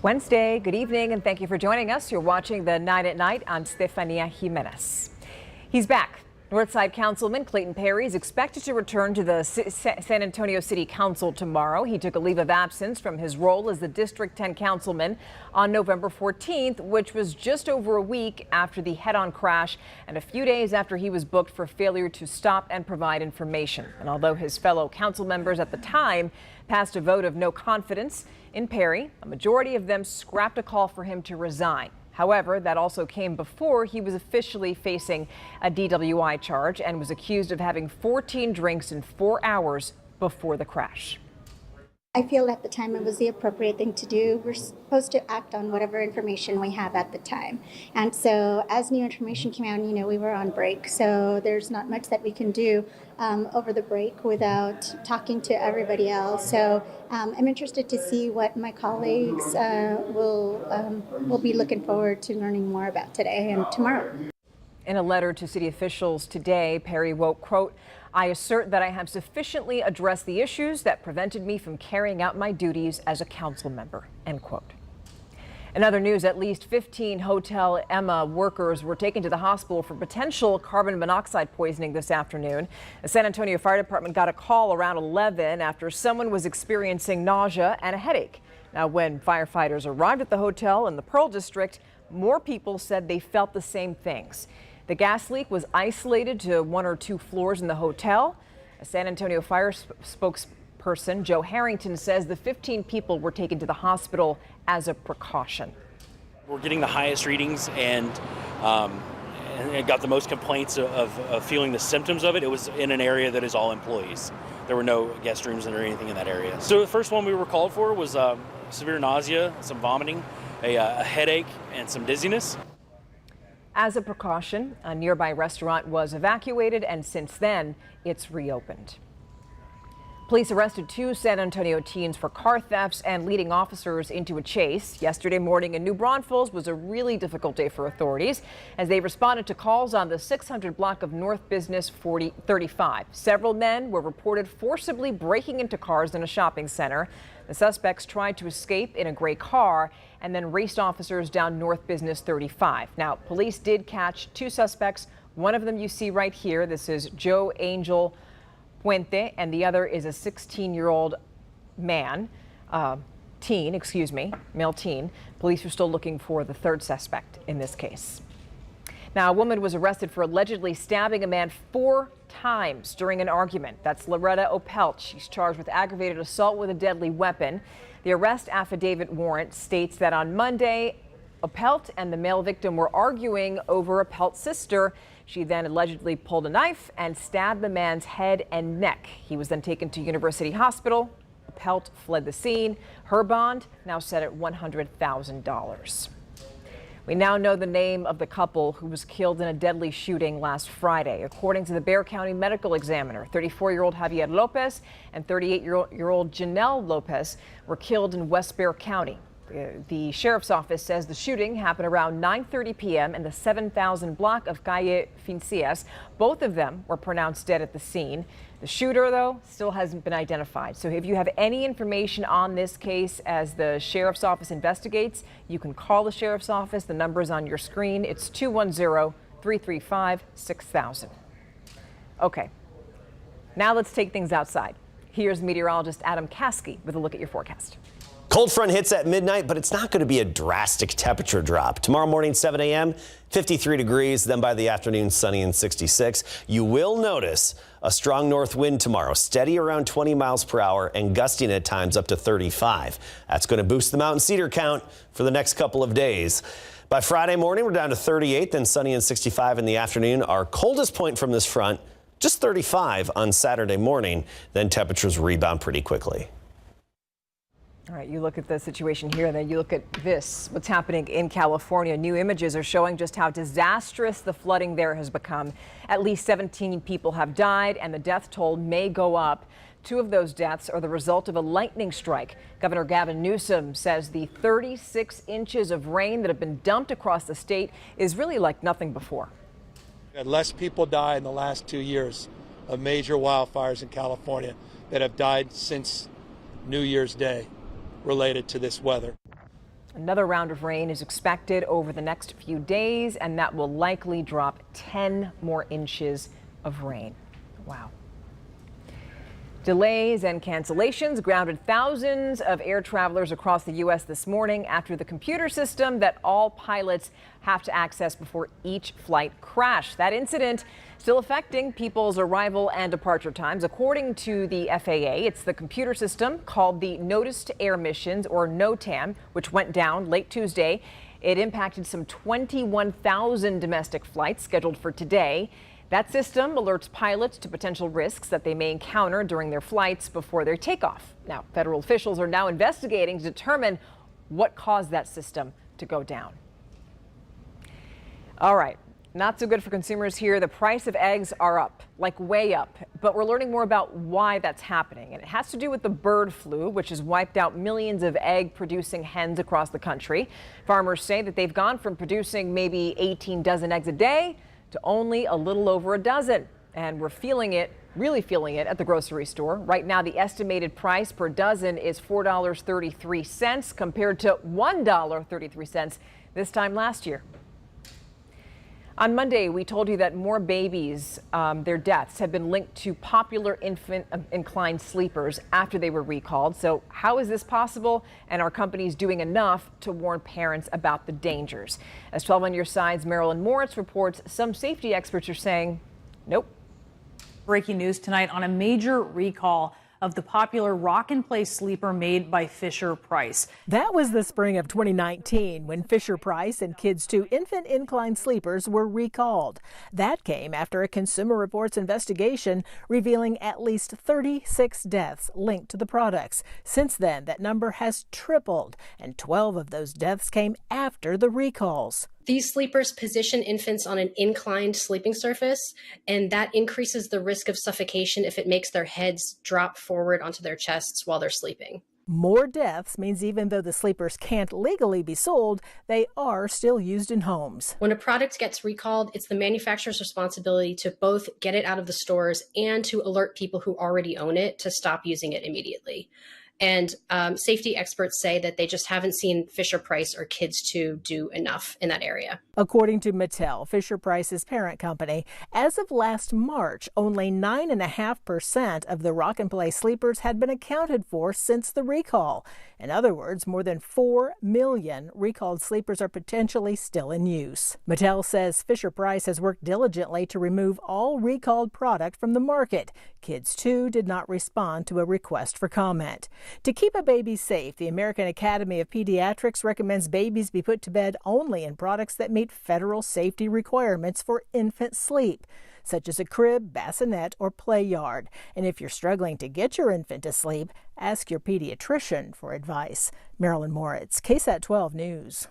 Wednesday, good evening, and thank you for joining us. You're watching the 9 at Night on Stephania Jimenez. He's back. Northside Councilman Clayton Perry is expected to return to the San Antonio City Council tomorrow. He took a leave of absence from his role as the District 10 councilman on November 14th, which was just over a week after the head-on crash and a few days after he was booked for failure to stop and provide information. And although his fellow council members at the time passed a vote of no confidence in Perry, a majority of them scrapped a call for him to resign. However, that also came before he was officially facing a DWI charge and was accused of having 14 drinks in 4 hours before the crash. I feel at the time it was the appropriate thing to do. We're supposed to act on whatever information we have at the time. And so as new information came out, we were on break. So there's not much that we can do over the break without talking to everybody else. So I'm interested to see what my colleagues will be looking forward to learning more about today and tomorrow. In a letter to city officials today, Perry wrote, quote, "I assert that I have sufficiently addressed the issues that prevented me from carrying out my duties as a council member," end quote. In other news, at least 15 Hotel Emma workers were taken to the hospital for potential carbon monoxide poisoning this afternoon. The San Antonio Fire Department got a call around 11 after someone was experiencing nausea and a headache. Now, when firefighters arrived at the hotel in the Pearl District, more people said they felt the same things. The gas leak was isolated to 1 or 2 floors in the hotel. A San Antonio Fire spokesperson, Joe Harrington, says the 15 people were taken to the hospital as a precaution. We're getting the highest readings and got the most complaints of feeling the symptoms of it. It was in an area that is all employees. There were no guest rooms or anything in that area. So the first one we were called for was severe nausea, some vomiting, a headache, and some dizziness. As a precaution, a nearby restaurant was evacuated, and since then, it's reopened. Police arrested 2 San Antonio teens for car thefts and leading officers into a chase. Yesterday morning in New Braunfels was a really difficult day for authorities as they responded to calls on the 600 block of North Business 35. Several men were reported forcibly breaking into cars in a shopping center. The suspects tried to escape in a gray car and then raced officers down North Business 35. Now, police did catch 2 suspects. One of them you see right here. This is Joe Angel Puente, and the other is a 16-year-old male teen. Police are still looking for the 3rd suspect in this case. Now, a woman was arrested for allegedly stabbing a man 4 times during an argument. That's Loretta Opelt. She's charged with aggravated assault with a deadly weapon. The arrest affidavit warrant states that on Monday, Opelt and the male victim were arguing over Opelt's sister. She then allegedly pulled a knife and stabbed the man's head and neck. He was then taken to University Hospital. Opelt fled the scene. Her bond now set at $100,000. We now know the name of the couple who was killed in a deadly shooting last Friday. According to the Bexar County Medical Examiner, 34-year-old Javier Lopez and 38-year-old Janelle Lopez were killed in West Bexar County. The sheriff's office says the shooting happened around 9:30 p.m. in the 7,000 block of Calle Fincias. Both of them were pronounced dead at the scene. The shooter, though, still hasn't been identified. So if you have any information on this case as the sheriff's office investigates, you can call the sheriff's office. The number is on your screen. It's 210-335-6000. Okay, now let's take things outside. Here's meteorologist Adam Caskey with a look at your forecast. Cold front hits at midnight, but it's not going to be a drastic temperature drop. Tomorrow morning, 7 a.m., 53 degrees. Then by the afternoon, sunny and 66. You will notice a strong north wind tomorrow, steady around 20 miles per hour and gusting at times up to 35. That's going to boost the mountain cedar count for the next couple of days. By Friday morning, we're down to 38, then sunny and 65 in the afternoon. Our coldest point from this front, just 35 on Saturday morning. Then temperatures rebound pretty quickly. All right, you look at the situation here, and then you look at this, what's happening in California. New images are showing just how disastrous the flooding there has become. At least 17 people have died, and the death toll may go up. 2 of those deaths are the result of a lightning strike. Governor Gavin Newsom says the 36 inches of rain that have been dumped across the state is really like nothing before. We had less people die in the last 2 years of major wildfires in California that have died since New Year's Day related to this weather. Another round of rain is expected over the next few days, and that will likely drop 10 more inches of rain. Wow. Delays and cancellations grounded thousands of air travelers across the U.S. this morning after the computer system that all pilots have to access before each flight crashed. That incident still affecting people's arrival and departure times. According to the FAA, it's the computer system called the Notice to Air Missions, or NOTAM, which went down late Tuesday. It impacted some 21,000 domestic flights scheduled for today. That system alerts pilots to potential risks that they may encounter during their flights before their takeoff. Now, federal officials are now investigating to determine what caused that system to go down. All right, not so good for consumers here. The price of eggs are up, like way up, but we're learning more about why that's happening. And it has to do with the bird flu, which has wiped out millions of egg-producing hens across the country. Farmers say that they've gone from producing maybe 18 dozen eggs a day to only a little over a dozen. And we're feeling it, really feeling it at the grocery store. Right now, the estimated price per dozen is $4.33 compared to $1.33 this time last year. On Monday, we told you that more babies, their deaths have been linked to popular infant inclined sleepers after they were recalled. So how is this possible? And are companies doing enough to warn parents about the dangers? As 12 on your side's Marilyn Moritz reports, some safety experts are saying, nope. Breaking news tonight on a major recall of the popular rock and play sleeper made by Fisher-Price. That was the spring of 2019 when Fisher-Price and Kids 2 infant inclined sleepers were recalled. That came after a Consumer Reports investigation revealing at least 36 deaths linked to the products. Since then, that number has tripled, and 12 of those deaths came after the recalls. These sleepers position infants on an inclined sleeping surface, and that increases the risk of suffocation if it makes their heads drop forward onto their chests while they're sleeping. More deaths means even though the sleepers can't legally be sold, they are still used in homes. When a product gets recalled, it's the manufacturer's responsibility to both get it out of the stores and to alert people who already own it to stop using it immediately. And safety experts say that they just haven't seen Fisher-Price or Kids 2 do enough in that area. According to Mattel, Fisher-Price's parent company, as of last March, only 9.5% of the rock and play sleepers had been accounted for since the recall. In other words, more than 4 million recalled sleepers are potentially still in use. Mattel says Fisher-Price has worked diligently to remove all recalled product from the market. Kids 2 did not respond to a request for comment. To keep a baby safe, the American Academy of Pediatrics recommends babies be put to bed only in products that meet federal safety requirements for infant sleep, such as a crib, bassinet, or play yard. And if you're struggling to get your infant to sleep, ask your pediatrician for advice. Marilyn Moritz, KSAT 12 News.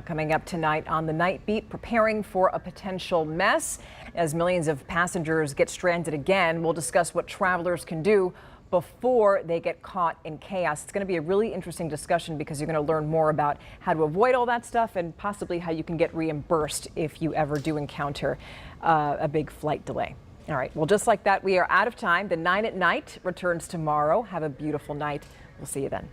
Coming up tonight on the Night Beat, preparing for a potential mess. As millions of passengers get stranded again, we'll discuss what travelers can do before they get caught in chaos. It's going to be a really interesting discussion because you're going to learn more about how to avoid all that stuff and possibly how you can get reimbursed if you ever do encounter a big flight delay. All right, well, just like that, we are out of time. The 9 at Night returns tomorrow. Have a beautiful night. We'll see you then.